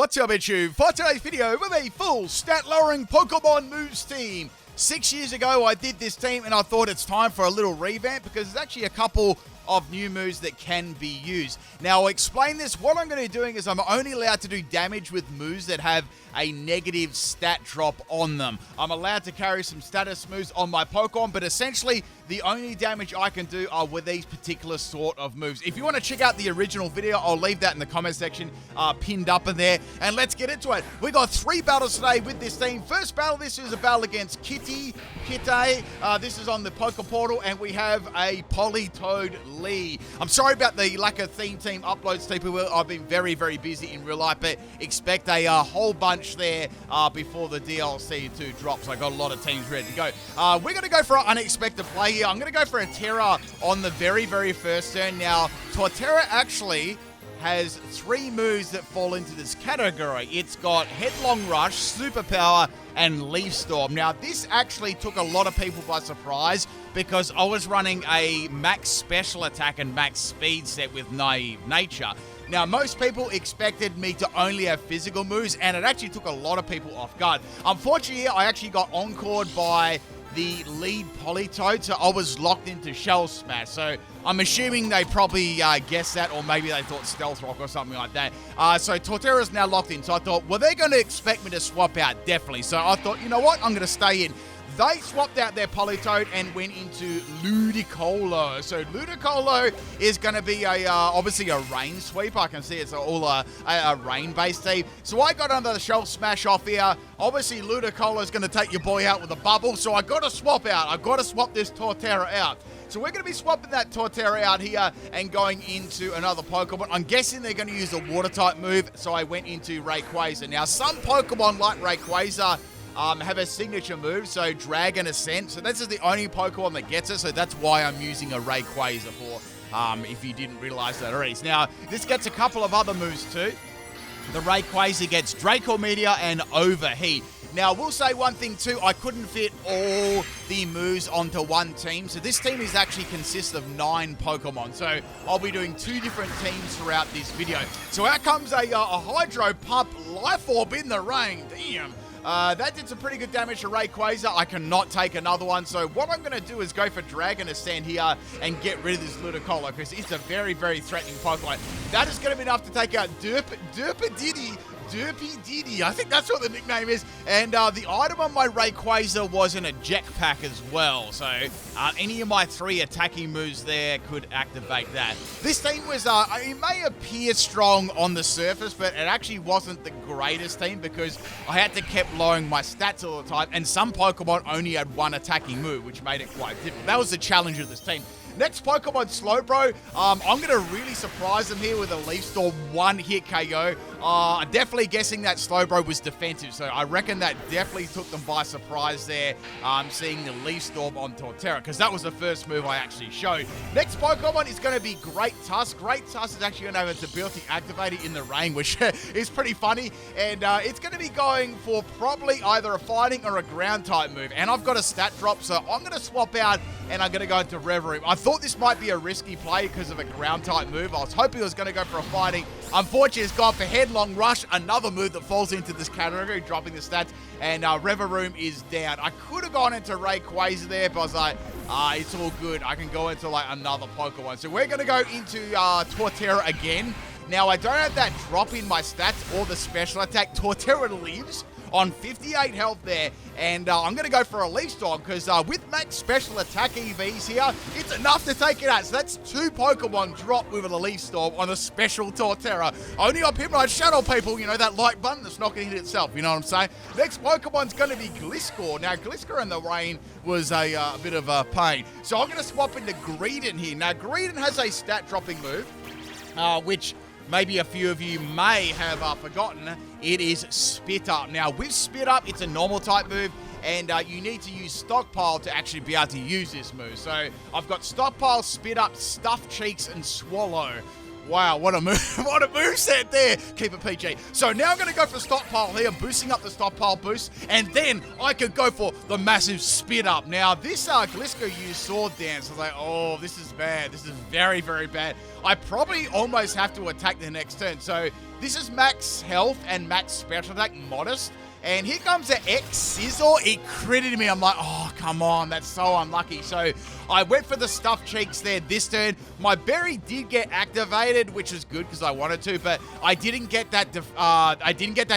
What's up, YouTube? For today's video, with a full stat-lowering Pokemon moves team. 6 years ago, I did this team, and I thought it's time for a little revamp because there's actually a couple of new moves that can be used. Now, I'll explain this. What I'm going to be doing is I'm only allowed to do damage with moves that have a negative stat drop on them. I'm allowed to carry some status moves on my Pokemon, but essentially, the only damage I can do are with these particular sort of moves. If you want to check out the original video, I'll leave that in the comment section pinned up in there, and let's get into it. We got 3 battles today with this team. First battle, this is a battle against Kitty. This is on the Poke Portal, and we have a Politoed Lee. I'm sorry about the lack of theme team uploads, people. I've been very, very busy in real life, but expect a whole bunch there before the DLC 2 drops. I got a lot of teams ready to go. We're going to go for an unexpected play here. I'm going to go for a Terra on the very, very first turn. Now, Torterra actually has 3 moves that fall into this category. It's got Headlong Rush, Superpower, and Leaf Storm. Now, this actually took a lot of people by surprise because I was running a max special attack and max speed set with Naive Nature. Now, most people expected me to only have physical moves, and it actually took a lot of people off guard. Unfortunately, I actually got encored by the lead Politoed, so I was locked into Shell Smash. So I'm assuming they probably guessed that, or maybe they thought Stealth Rock or something like that. So Torterra's now locked in. So I thought, well, they're going to expect me to swap out, definitely. So I thought, you know what, I'm going to stay in. They swapped out their Politoed and went into Ludicolo. So Ludicolo is going to be obviously a rain sweep. I can see it's all a rain-based team. So I got under the Shell Smash off here. Obviously, Ludicolo is going to take your boy out with a bubble. So I got to swap out. I got to swap this Torterra out. So we're going to be swapping that Torterra out here and going into another Pokemon. I'm guessing they're going to use a Water-type move. So I went into Rayquaza. Now, some Pokemon like Rayquaza have a signature move, so Dragon Ascent. So this is the only Pokemon that gets it, so that's why I'm using a Rayquaza for, if you didn't realize that already. Now, this gets a couple of other moves too. The Rayquaza gets Draco Meteor and Overheat. Now, I will say one thing too, I couldn't fit all the moves onto one team. So this team is actually consists of 9 Pokemon. So I'll be doing 2 different teams throughout this video. So out comes a Hydro Pump Life Orb in the rain. Damn. That did some pretty good damage to Rayquaza. I cannot take another one. So what I'm going to do is go for Dragon Ascent here and get rid of this Ludicolo because it's a very, very threatening Pokemon. That is going to be enough to take out Derpy Diddy, I think that's what the nickname is. And the item on my Rayquaza was in a jetpack as well. So any of my 3 attacking moves there could activate that. This team was, it may appear strong on the surface, but it actually wasn't the greatest team because I had to keep lowering my stats all the time. And some Pokemon only had 1 attacking move, which made it quite difficult. That was the challenge of this team. Next Pokemon, Slowbro. I'm going to really surprise them here with a Leaf Storm 1-hit KO. I'm definitely guessing that Slowbro was defensive, so I reckon that definitely took them by surprise there, seeing the Leaf Storm on Torterra, because that was the first move I actually showed. Next Pokemon is going to be Great Tusk. Great Tusk is actually going to have its ability activated in the rain, which is pretty funny, and it's going to be going for probably either a fighting or a ground type move, and I've got a stat drop, so I'm going to swap out and I'm going to go into Reverie. I thought this might be a risky play because of a ground type move. I was hoping it was going to go for a fighting. Unfortunately, it's gone for Headlong Rush, another move that falls into this category, dropping the stats, and Reverie is down. I could have gone into Rayquaza there, but I was like, it's all good. I can go into like another Pokemon. So we're going to go into Torterra again. Now, I don't have that drop in my stats or the special attack. Torterra lives on 58 health there, and I'm going to go for a Leaf Storm because with max special attack EVs here, it's enough to take it out. So that's 2 Pokemon drop with a Leaf Storm on a special Torterra. Only on PIMPNITE Shadow, people, you know, that like button that's not going to hit itself, you know what I'm saying? Next Pokemon's going to be Gliscor. Now, Gliscor in the rain was a bit of a pain. So I'm going to swap into Greedent here. Now, Greedent has a stat dropping move, which maybe a few of you may have forgotten. It is Spit Up. Now, with Spit Up, it's a normal type move, and you need to use Stockpile to actually be able to use this move. So I've got Stockpile, Spit Up, Stuffed Cheeks, and Swallow. Wow, what a move! What a moveset there! Keep it PG. So now I'm going to go for Stockpile here, boosting up the Stockpile boost, and then I could go for the massive Spit Up. Now, this Gliscor used Sword Dance. I was like, oh, this is bad. This is very, very bad. I probably almost have to attack the next turn. So This is max health and max special attack, modest. And here comes the X-Scissor. It critted me. I'm like, oh, come on. That's so unlucky. So I went for the stuffed cheeks there this turn. My berry did get activated, which is good because I wanted to, but I didn't get that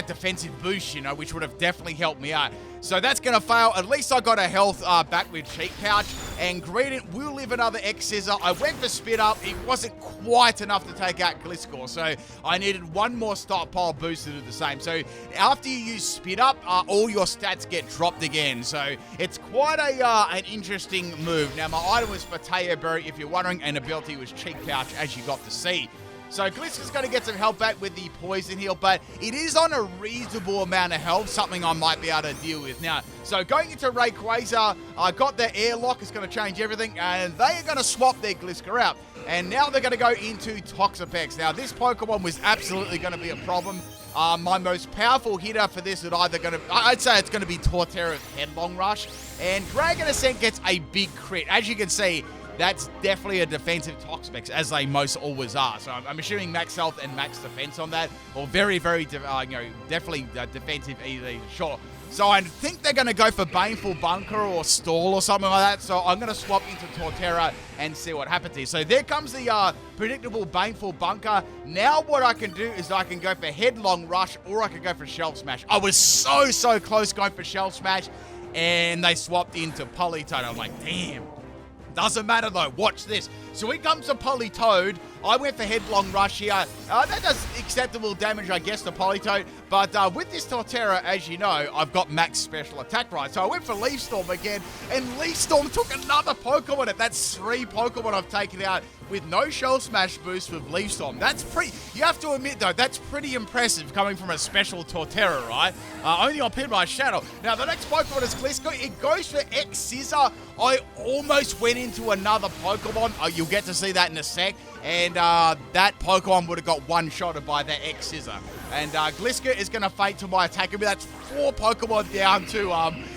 defensive boost, you know, which would have definitely helped me out. So that's going to fail. At least I got a health back with Cheek Pouch. And Gradient will live another X-Scissor. I went for Spit Up. It wasn't quite enough to take out Gliscor. So I needed one more stockpile boost to do the same. So after you use Spit Up, all your stats get dropped again. So it's quite an interesting move. Now, my item was Potato Berry, if you're wondering, and ability was Cheek Pouch, as you got to see. So Gliscor's going to get some help back with the Poison Heal, but it is on a reasonable amount of health, something I might be able to deal with. Now, so going into Rayquaza, I got the Airlock. It's going to change everything, and they are going to swap their Gliscor out. And now they're going to go into Toxapex. Now, this Pokemon was absolutely going to be a problem. My most powerful hitter for this is either going to, I'd say it's going to be Torterra's Headlong Rush. And Dragon Ascent gets a big crit. As you can see, that's definitely a defensive Toxapex, as they most always are. So I'm assuming max health and max defense on that, or very, very, definitely defensive either, sure. So I think they're going to go for Baneful Bunker or Stall or something like that. So I'm going to swap into Torterra and see what happens here. So there comes the predictable Baneful Bunker. Now what I can do is I can go for Headlong Rush, or I can go for Shell Smash. I was so close going for Shell Smash, and they swapped into Politoed. I'm like, damn. Doesn't matter though, watch this. So here comes the Politoed. I went for Headlong Rush here. That does acceptable damage, I guess, to Politoed. But with this Torterra, as you know, I've got max special attack, right? So I went for Leaf Storm again, and Leaf Storm took another Pokemon. That's 3 Pokemon I've taken out with no Shell Smash boost with Leaf Storm. That's pretty, you have to admit though, that's pretty impressive coming from a special Torterra, right? Only on PIMPNITE Shadow. Now the next Pokemon is Gliscor. It goes for X-Scissor. I almost went into another Pokemon. You'll get to see that in a sec. And that Pokemon would have got one-shotted by that X-Scissor. And Gliscor is going to fade to my attack. That's 4 Pokemon down to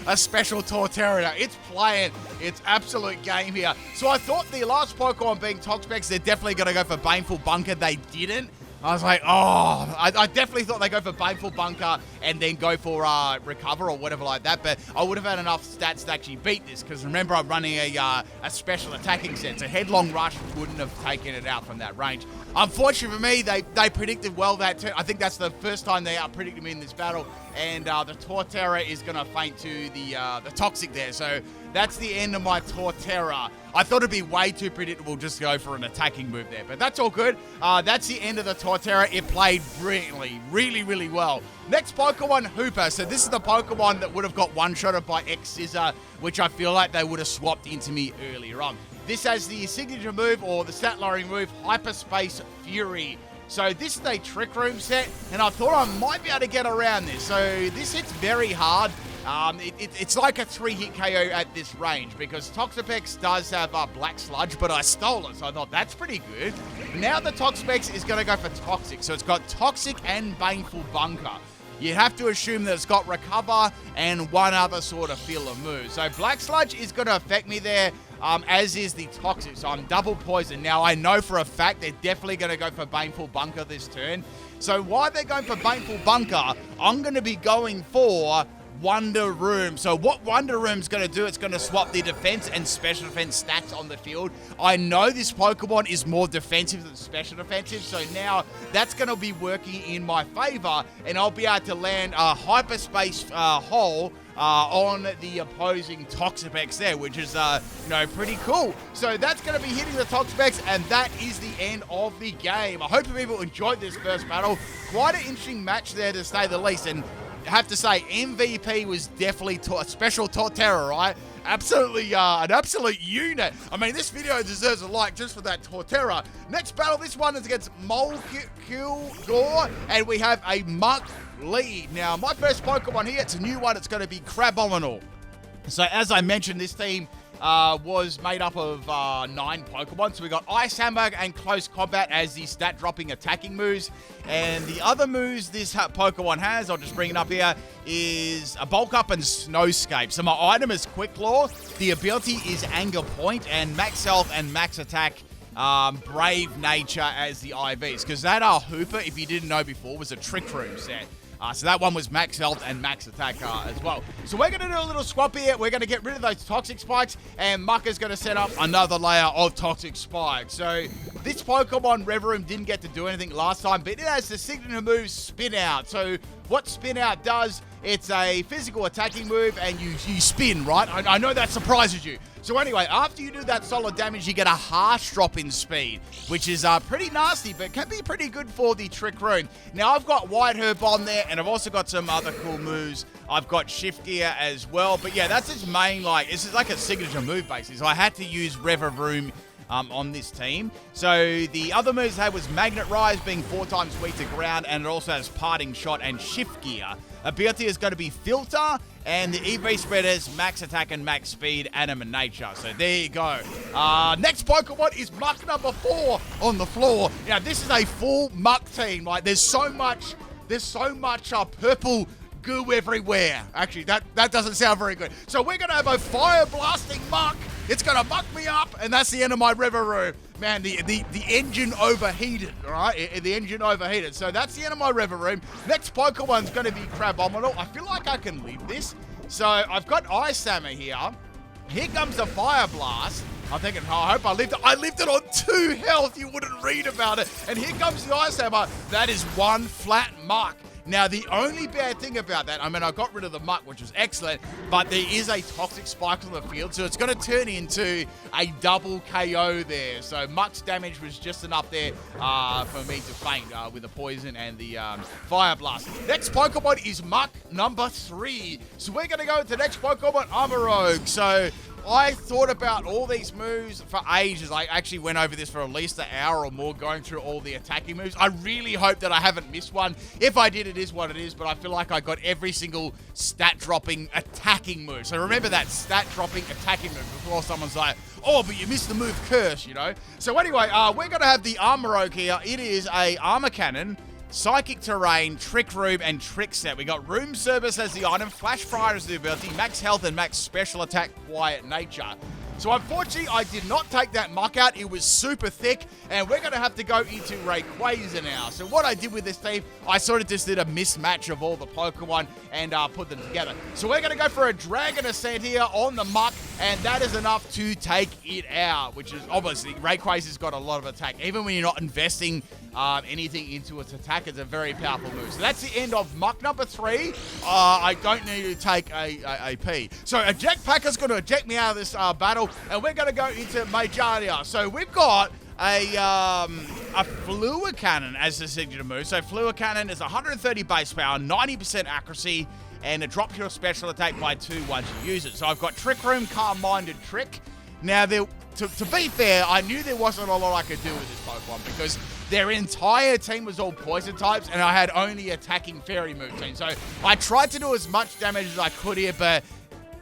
a special Torterra. Now, it's playing its absolute game here. So I thought the last Pokemon being Toxapex, they're definitely going to go for Baneful Bunker. They didn't. I was like, oh, I definitely thought they'd go for Baneful Bunker and then go for Recover or whatever like that, but I would have had enough stats to actually beat this, because remember, I'm running a special attacking set, so Headlong Rush wouldn't have taken it out from that range. Unfortunately for me, they predicted well that turn. I think that's the first time they out-predicted me in this battle, and the Torterra is going to faint to the Toxic there, so that's the end of my Torterra. I thought it'd be way too predictable just to go for an attacking move there, but that's all good. That's the end of the Torterra. It played brilliantly, really well. Next Pokemon, Hooper. So this is the Pokemon that would have got one-shotted by X-Scissor, which I feel like they would have swapped into me earlier on. This has the signature move, or the stat-lowering move, Hyperspace Fury. So this is a Trick Room set, and I thought I might be able to get around this. So this hits very hard. It's like a 3-hit KO at this range, because Toxapex does have Black Sludge, but I stole it, so I thought that's pretty good. Now the Toxapex is going to go for Toxic, so it's got Toxic and Baneful Bunker. You have to assume that it's got Recover and one other sort of filler move. So Black Sludge is going to affect me there, as is the Toxic, so I'm double poisoned. Now I know for a fact they're definitely going to go for Baneful Bunker this turn. So while they're going for Baneful Bunker, I'm going to be going for Wonder Room. So what Wonder Room's going to do, it's going to swap the defense and special defense stats on the field. I know this Pokemon is more defensive than special defensive, so now that's going to be working in my favor, and I'll be able to land a Hyperspace hole on the opposing Toxapex there, which is, pretty cool. So that's going to be hitting the Toxapex, and that is the end of the game. I hope people enjoyed this first battle. Quite an interesting match there, to say the least, and I have to say, MVP was definitely a special Torterra, right? Absolutely, an absolute unit. I mean, this video deserves a like just for that Torterra. Next battle, this one is against Molekilgore, and we have a Muck lead. Now, my first Pokemon here, it's a new one. It's going to be Crabominal. So, as I mentioned, this team was made up of 9 Pokemon. So we got Ice Hammer and Close Combat as the stat-dropping attacking moves. And the other moves this Pokemon has, I'll just bring it up here, is a Bulk Up and Snowscape. So my item is Quick Claw. The ability is Anger Point, and max health and max attack Brave Nature as the IVs. Because that Hooper, if you didn't know before, was a Trick Room set. So that one was max health and max attack as well. So we're going to do a little swap here. We're going to get rid of those toxic spikes, and Muck is going to set up another layer of toxic spikes. So this Pokemon Rev Room didn't get to do anything last time, but it has the signature move Spin Out. So what Spin Out does, it's a physical attacking move, and you spin, right? I know that surprises you. So anyway, after you do that solid damage, you get a harsh drop in speed, which is pretty nasty, but can be pretty good for the Trick Room. Now, I've got White Herb on there, and I've also got some other cool moves. I've got Shift Gear as well. But yeah, that's its main, this is like a signature move, basically. So I had to use Rev-A-Vroom on this team. So the other moves I had was Magnet Rise, being 4 times weak to ground, and it also has Parting Shot and Shift Gear. Ability is going to be Filter, and the EV spread is Max Attack and Max Speed, Anima Nature. So there you go. Next Pokemon is Muck number 4 on the floor. Now this is a full Muck team. Like there's so much purple goo everywhere. Actually, that doesn't sound very good. So we're going to have a fire blasting Muck. It's going to muck me up, and that's the end of my River Room. Man, the engine overheated, all right? The engine overheated. So that's the end of my River Room. Next Pokemon's going to be Crabominal. I feel like I can live this. So I've got Ice Hammer here. Here comes the Fire Blast. I'm thinking, I hope I lived it. I lived it on 2 health. You wouldn't read about it. And here comes the Ice Hammer. That is 1 flat Muck. Now, the only bad thing about that, I mean, I got rid of the Muck, which was excellent, but there is a Toxic Spike on the field, so it's going to turn into a double KO there. So Muck's damage was just enough there for me to faint with the Poison and the Fire Blast. Next Pokemon is Muck number 3. So we're going to go to the next Pokemon, Armorogue. So I thought about all these moves for ages. I actually went over this for at least an hour or more going through all the attacking moves. I really hope that I haven't missed one. If I did, it is what it is, but I feel like I got every single stat-dropping attacking move. So remember that stat-dropping attacking move before someone's like, oh, but you missed the move Curse, you know? So anyway, we're going to have the Armorogue here. It is a Armor Cannon, Psychic Terrain, Trick Room, and Trick Set. We got Room Service as the item, Flash Fire as the ability, Max Health and Max Special Attack, Quiet Nature. So unfortunately, I did not take that Muck out. It was super thick, and we're going to have to go into Rayquaza now. So what I did with this team, I sort of just did a mismatch of all the Pokemon and put them together. So we're going to go for a Dragon Ascent here on the Muck, and that is enough to take it out, which is obviously, Rayquaza's got a lot of attack. Even when you're not investing anything into its attack, it's a very powerful move. So that's the end of Muck number 3. I don't need to take a P. So Eject Packer's going to eject me out of this battle, and we're going to go into Majania. So we've got a Fluid Cannon as the signature move. So Fluid Cannon is 130 base power, 90% accuracy, and it drops your special attack by 2 once you use it. So I've got Trick Room, Calm Minded, Trick. Now, to be fair, I knew there wasn't a lot I could do with this Pokemon because their entire team was all poison types, and I had only attacking fairy move team. So I tried to do as much damage as I could here, but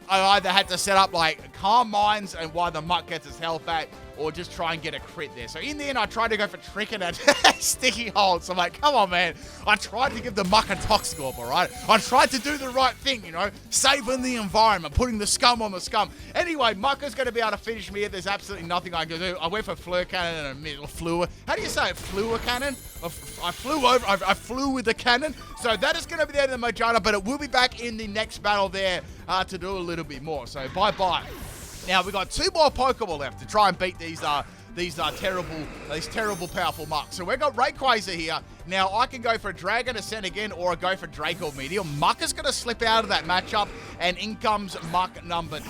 I either had to set up like Calm Minds and while the Muck gets its health back, or just try and get a crit there. So in the end, I tried to go for Trick and a Sticky Hold. So I'm like, come on, man. I tried to give the Muck a Toxic Orb, all right? I tried to do the right thing, you know, saving the environment, putting the scum on the scum. Anyway, Muck is going to be able to finish me. There's absolutely nothing I can do. I went for Fleur Cannon and a middle Fleur. How do you say it? Fleur Cannon? I flew with the cannon. So that is going to be the end of the Mojana, but it will be back in the next battle there to do a little bit more. So bye-bye. Now, we've got 2 more Pokemon left to try and beat these terrible powerful Mucks. So we've got Rayquaza here. Now, I can go for Dragon Ascent again, or I go for Draco Meteor. Muck is going to slip out of that matchup, and in comes Muck number 2.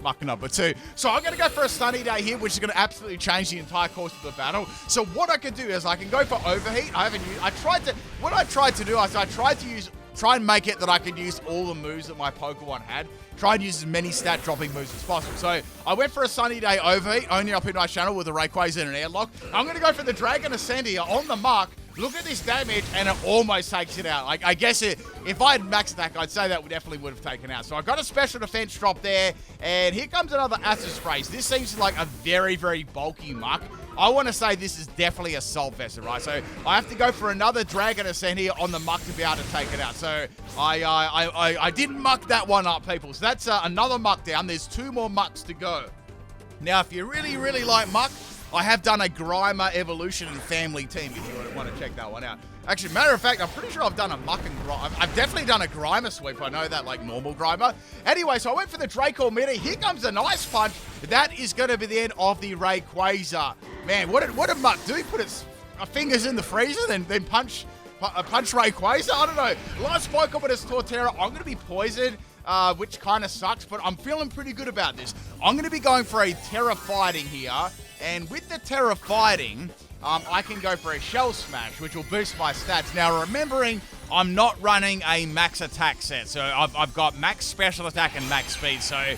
Muck number 2. So I'm going to go for a Sunny Day here, which is going to absolutely change the entire course of the battle. So what I can do is I can go for Overheat. What I tried to do is I tried to try and make it that I could use all the moves that my Pokemon had. Try and use as many stat-dropping moves as possible. So I went for a Sunny Day Overheat, only up in my channel with a Rayquaza and an Airlock. I'm going to go for the Dragon Ascent here on the Muck. Look at this damage, and it almost takes it out. I guess if I had max attack, I'd say that definitely would have taken out. So I got a special defense drop there, and here comes another Acid Sprays. This seems like a very, very bulky Muck. I want to say this is definitely a Salt Vessel, right? So I have to go for another Dragon Ascent here on the Muck to be able to take it out. So I didn't muck that one up, people. So that's another Muck down. There's 2 more Mucks to go. Now, if you really, really like Muck, I have done a Grimer Evolution and Family Team, if you want to check that one out. Actually, matter of fact, I'm pretty sure I've done a Muck and Grimer. I've definitely done a Grimer sweep. I know that, like normal Grimer. Anyway, so I went for the Draco meter. Here comes a nice punch. That is going to be the end of the Rayquaza. Man, what did Muck do? He put his fingers in the freezer, then punch Rayquaza? I don't know. Last Pokemon is Torterra. I'm going to be poisoned, which kind of sucks, but I'm feeling pretty good about this. I'm going to be going for a Terra Fighting here, and with the Terra Fighting, I can go for a Shell Smash, which will boost my stats. Now, remembering, I'm not running a max attack set, so I've got max special attack and max speed, so...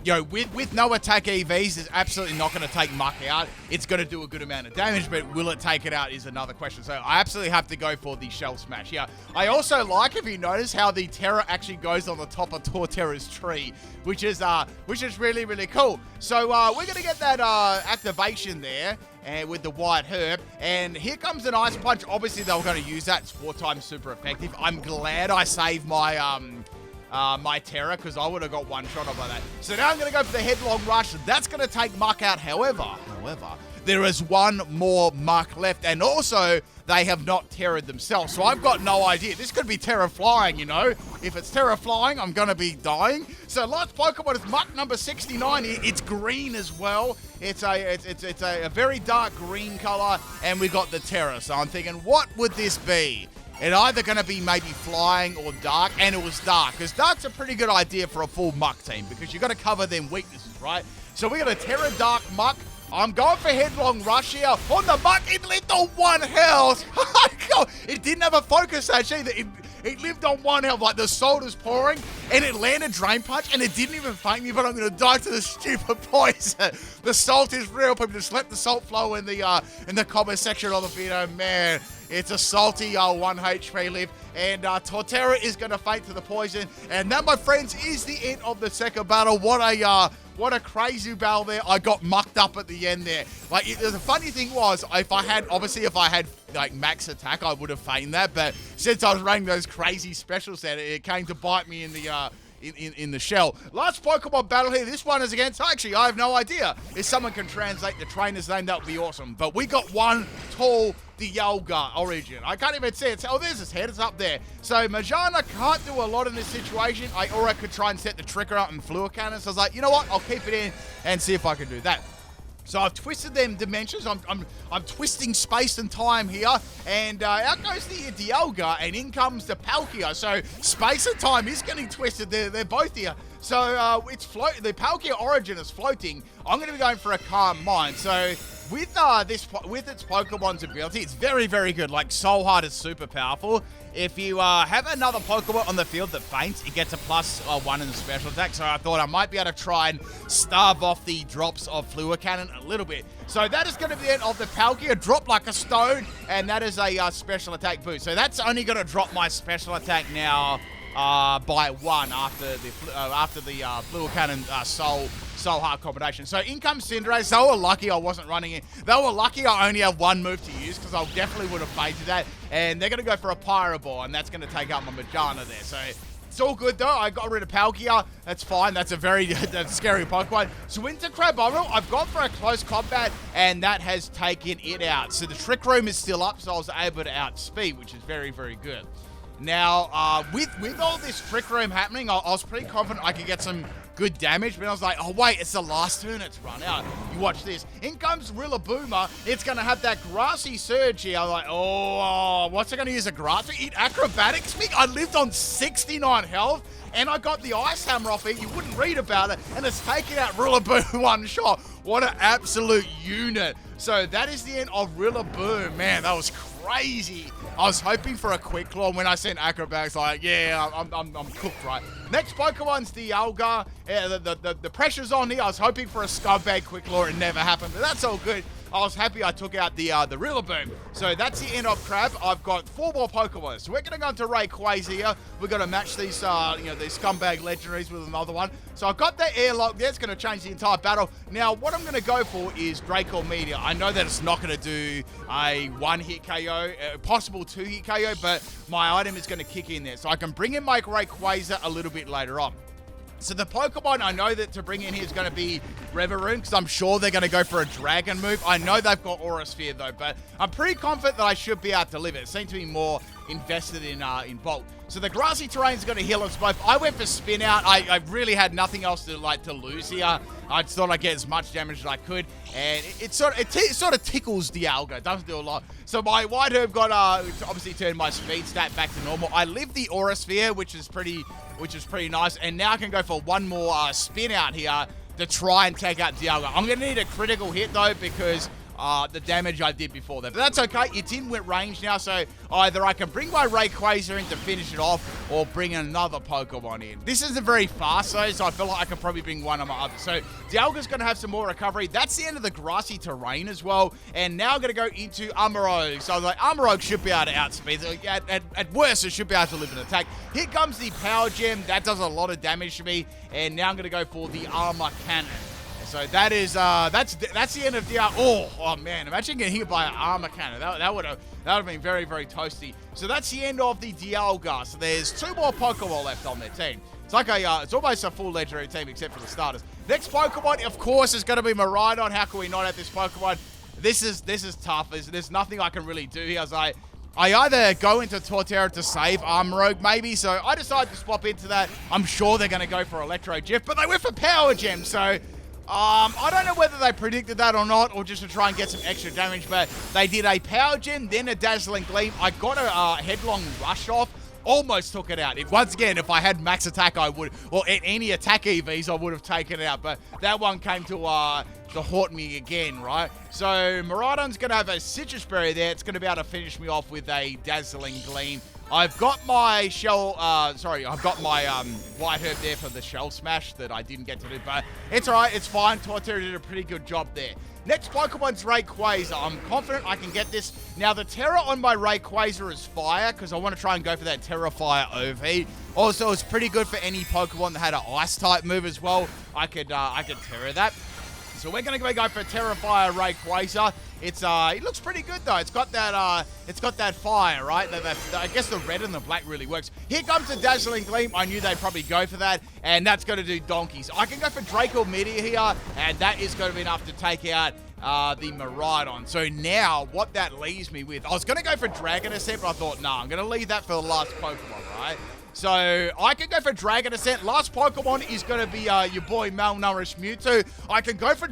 You know, with no attack EVs, it's absolutely not going to take Muck out. It's going to do a good amount of damage, but will it take it out is another question. So I absolutely have to go for the Shell Smash. Yeah, I also like, if you notice, how the Terra actually goes on the top of Torterra's tree, which is really, really cool. So we're going to get that activation there. And with the White Herb, and here comes an Ice Punch. Obviously, they were going to use that. It's 4 times super effective. I'm glad I saved my my Terra, because I would have got one shot off by that. So now I'm going to go for the Headlong Rush. That's going to take Muck out. However, there is one more Muck left, and also they have not Terra'd themselves, so I've got no idea. This could be Terra Flying, you know. If it's Terra Flying, I'm going to be dying. So last Pokemon is Muck number 69. It's green as well. It's a very dark green color, and we got the Terra. So I'm thinking, what would this be? It's either going to be maybe flying or dark, and it was dark, because dark's a pretty good idea for a full Muck team, because you've got to cover them weaknesses, right? So we got a Terra Dark Muck. I'm going for Headlong Rush here. On the Muck, it lived on 1 health. It didn't have a focus edge either. It lived on 1 health, like the salt is pouring, and it landed Drain Punch, and it didn't even faint me, but I'm going to die to the stupid poison. The salt is real. People just let the salt flow in the comment section of the video. Man, it's a salty 1 HP live, and Torterra is going to faint to the poison, and that, my friends, is the end of the second battle. What a crazy battle there. I got mucked up at the end there. Like, the funny thing was, if I had like max attack, I would have feigned that, but since I was running those crazy special set, it came to bite me in the shell. Last Pokemon battle here. This one is against... Actually, I have no idea. If someone can translate the trainer's name, that would be awesome. But we got one tall Dialga origin. I can't even see it. Oh, there's his head. It's up there. So Majana can't do a lot in this situation. Or I could try and set the Tricker up and Fluid Cannon. So I was like, you know what? I'll keep it in and see if I can do that. So I've twisted them dimensions. I'm twisting space and time here, and out goes the Dialga, and in comes the Palkia. So space and time is getting twisted. They're both here. So it's floating. The Palkia origin is floating. I'm going to be going for a Calm Mind. So with its Pokemon's ability, it's very, very good. Like, Soul Heart is super powerful. If you have another Pokemon on the field that faints, it gets a +1 in the special attack. So I thought I might be able to try and starve off the drops of Fluid Cannon a little bit. So that is going to be the end of the Palkia. Drop like a stone, and that is a special attack boost. So that's only going to drop my special attack now by 1 after the Fluid Cannon Soul Heart combination. So in comes Cinderace. They were lucky I wasn't running it. They were lucky I only have 1 move to use, because I definitely would have faded that. And they're going to go for a Pyro Ball, and that's going to take out my Majana there. So it's all good though. I got rid of Palkia. That's fine. That's a very scary Pokemon. So Winter Crabomero, I've gone for a close combat, and that has taken it out. So the Trick Room is still up, so I was able to outspeed, which is very, very good. Now, with all this Trick Room happening, I was pretty confident I could get some good damage, but I was like, oh wait, it's the last turn, it's run out. You watch this. In comes Rillaboomer. It's going to have that Grassy Surge here. I'm like, oh, what's it going to use a grass to eat? Acrobatics? I lived on 69 health, and I got the Ice Hammer off it. You wouldn't read about it, and it's taken out Rillaboom one shot. What an absolute unit. So that is the end of Rillaboom. Man, that was crazy. I was hoping for a Quick Claw. When I sent Acrobatics, like, yeah, I'm cooked, right? Next Pokemon's Dialga. The pressure's on here. I was hoping for a Scumbag Quick Claw. It never happened, but that's all good. I was happy I took out the Rillaboom. So that's the end of Crab. I've got 4 more Pokemon. So we're going to go into Rayquaza here. We're going to match these, these Scumbag Legendaries with another one. So I've got the Airlock there. It's going to change the entire battle. Now, what I'm going to go for is Draco Meteor. I know that it's not going to do a 1-hit KO, possible 2-hit KO, but my item is going to kick in there. So I can bring in my Rayquaza a little bit later on. So the Pokemon I know that to bring in here is going to be Reverum, because I'm sure they're going to go for a Dragon move. I know they've got Aura Sphere though, but I'm pretty confident that I should be able to live it. It seems to be more invested in Bulk. So the grassy terrain is going to heal us both. I went for Spin Out. I really had nothing else to lose here. I just thought I'd get as much damage as I could, and it sort of tickles Dialga. It doesn't do a lot. So my White Herb got obviously turned my speed stat back to normal. I lived the Aura Sphere, which is pretty nice, and now I can go for one more Spin Out here to try and take out Dialga. I'm going to need a critical hit though, because the damage I did before that. But that's okay. It's in wet range now, so either I can bring my Rayquaza in to finish it off or bring another Pokemon in. This isn't very fast though, so I feel like I can probably bring one of my others. So Dialga's going to have some more recovery. That's the end of the grassy terrain as well. And now I'm going to go into Amarogue. So I was like, Amarogue should be able to outspeed. At worst, it should be able to live an attack. Here comes the Power Gem. That does a lot of damage to me. And now I'm going to go for the Armor Cannon. So that is that's the end of Dialga. Oh man! Imagine getting hit by an Armor Cannon. That would have been very, very toasty. So that's the end of the Dialga. So there's 2 more Pokemon left on their team. It's like it's almost a full legendary team except for the starters. Next Pokemon, of course, is going to be Miraidon. How can we not have this Pokemon? This is tough. There's nothing I can really do here. I either go into Torterra to save Amarogue, maybe, so I decided to swap into that. I'm sure they're going to go for Electro Gif, but they went for Power Gem, so I don't know whether they predicted that or not, or just to try and get some extra damage, but they did a Power Gem, then a Dazzling Gleam. I got a Headlong Rush off, almost took it out. Once again, if I had max attack, I would, or any attack EVs, I would have taken it out, but that one came to haunt me again, right? So Miraidon's going to have a Citrus Berry there. It's going to be able to finish me off with a Dazzling Gleam. I've got my I've got my White Herb there for the Shell Smash that I didn't get to do, but it's alright, it's fine. Torterra did a pretty good job there. Next Pokemon's Rayquaza. I'm confident I can get this. Now, the Terra on my Rayquaza is Fire, because I want to try and go for that Terra Fire overheat. Also, it's pretty good for any Pokemon that had an Ice-type move as well. I could Terra that. So we're going to go for Terrafire Rayquaza. It looks pretty good though. It's got that fire, right? I guess the red and the black really works. Here comes the Dazzling Gleam. I knew they'd probably go for that, and that's going to do donkeys. I can go for Draco Meteor here, and that is going to be enough to take out the Miraidon. So now, what that leaves me with, I was going to go for Dragon Ascent, but I thought, nah, I'm going to leave that for the last Pokemon, right? So I can go for Dragon Ascent. Last Pokemon is going to be your boy Malnourished Mewtwo. I can go for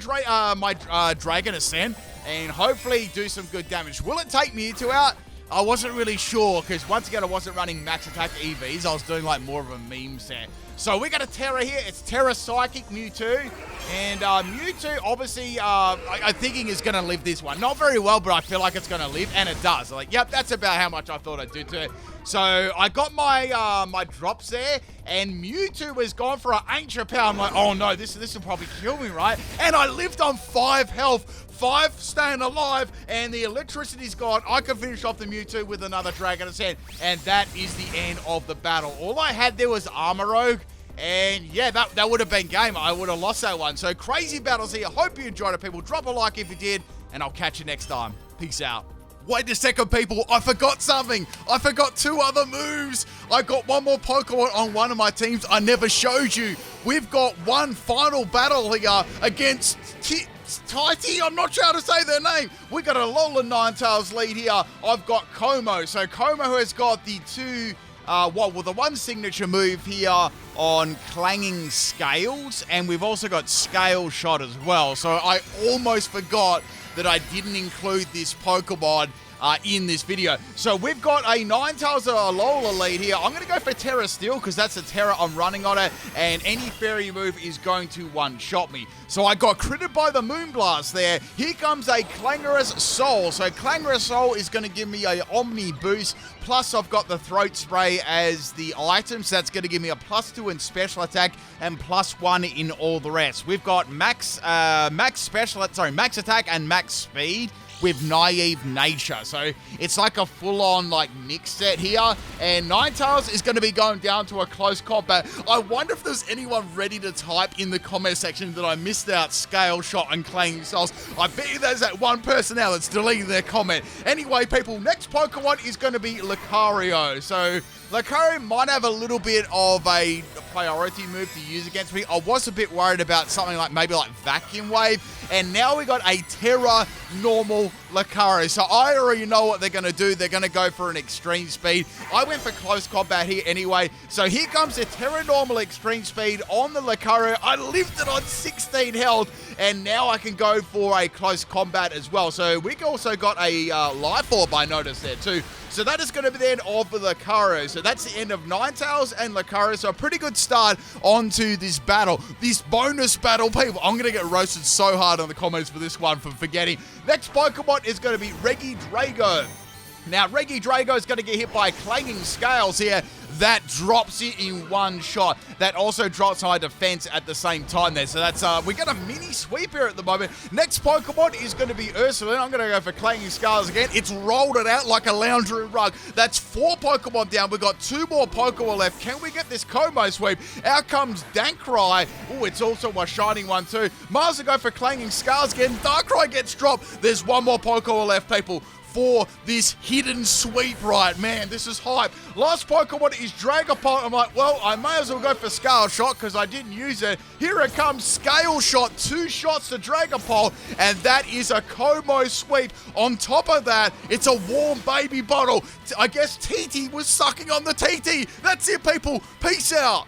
my Dragon Ascent and hopefully do some good damage. Will it take Mewtwo out? I wasn't really sure because once again I wasn't running max attack EVs. I was doing like more of a meme set. So we got a Terra here. It's Terra Psychic Mewtwo. And Mewtwo obviously I'm thinking is going to live this one. Not very well, but I feel like it's going to live. And it does. Like, yep, that's about how much I thought I'd do to it. So I got my my drops there. And Mewtwo has gone for an Ancient Power. I'm like, oh no, this will probably kill me, right? And I lived on 5 health. 5 staying alive, and the electricity's gone. I can finish off the Mewtwo with another Dragon Ascent, and that is the end of the battle. All I had there was Amarogue, and yeah, that would have been game. I would have lost that one. So crazy battles here. Hope you enjoyed it, people. Drop a like if you did, and I'll catch you next time. Peace out. Wait a second, people. I forgot something. I forgot 2 other moves. I got one more Pokemon on one of my teams I never showed you. We've got one final battle here against Tighty, I'm not sure how to say their name. We got a Alolan Ninetales lead here. I've got Como. So Como has got the the one signature move here on Clanging Scales, and we've also got Scale Shot as well. So I almost forgot that I didn't include this Pokemon in this video. So we've got a Ninetales Alola lead here. I'm going to go for Terra Steel because that's a Terra I'm running on it, and any fairy move is going to one-shot me. So I got critted by the Moonblast there. Here comes a Clangorous Soul. So Clangorous Soul is going to give me a Omni boost, plus I've got the Throat Spray as the item, so that's going to give me a +2 in special attack and +1 in all the rest. We've got max attack and max speed with Naive Nature. So it's like a full-on like mix set here, and Ninetales is going to be going down to a close combat. I wonder if there's anyone ready to type in the comment section that I missed out Scale Shot and Clanging Souls. I bet you there's that one person now that's deleting their comment. Anyway, people, next Pokemon is going to be Lucario. So Lucario might have a little bit of a priority move to use against me. I was a bit worried about something like maybe like Vacuum Wave, and now we got a Terra normal Lucario. So I already know what they're going to do. They're going to go for an extreme speed. I went for close combat here anyway. So here comes the Terra normal extreme speed on the Lucario. I lived it on 16 health, and now I can go for a close combat as well. So we also got a Life Orb, I noticed there too. So that is going to be the end of the Lucario. So that's the end of Ninetales and Lucario. So a pretty good start onto this battle. This bonus battle, people. I'm going to get roasted so hard on the comments for this one for forgetting. Next Pokemon is going to be Regidrago. Now, Regidrago is going to get hit by Clanging Scales here. That drops it in one shot. That also drops my defense at the same time there. So that's, we got a mini sweep here at the moment. Next Pokemon is going to be Ursulin. I'm going to go for Clanging Scales again. It's rolled it out like a lounge room rug. That's 4 Pokemon down. We've got 2 more Pokemon left. Can we get this Como sweep? Out comes Darkrai. Oh, it's also a shining one too. Might as well go for Clanging Scales again. Darkrai gets dropped. There's 1 more Pokemon left, people, for this hidden sweep, right? Man, this is hype. Last Pokemon is Dragapult. I'm like, well, I may as well go for Scale Shot because I didn't use it. Here it comes, Scale Shot. 2 shots to Dragapult, and that is a Como sweep. On top of that, it's a warm baby bottle. I guess TT was sucking on the TT. That's it, people. Peace out.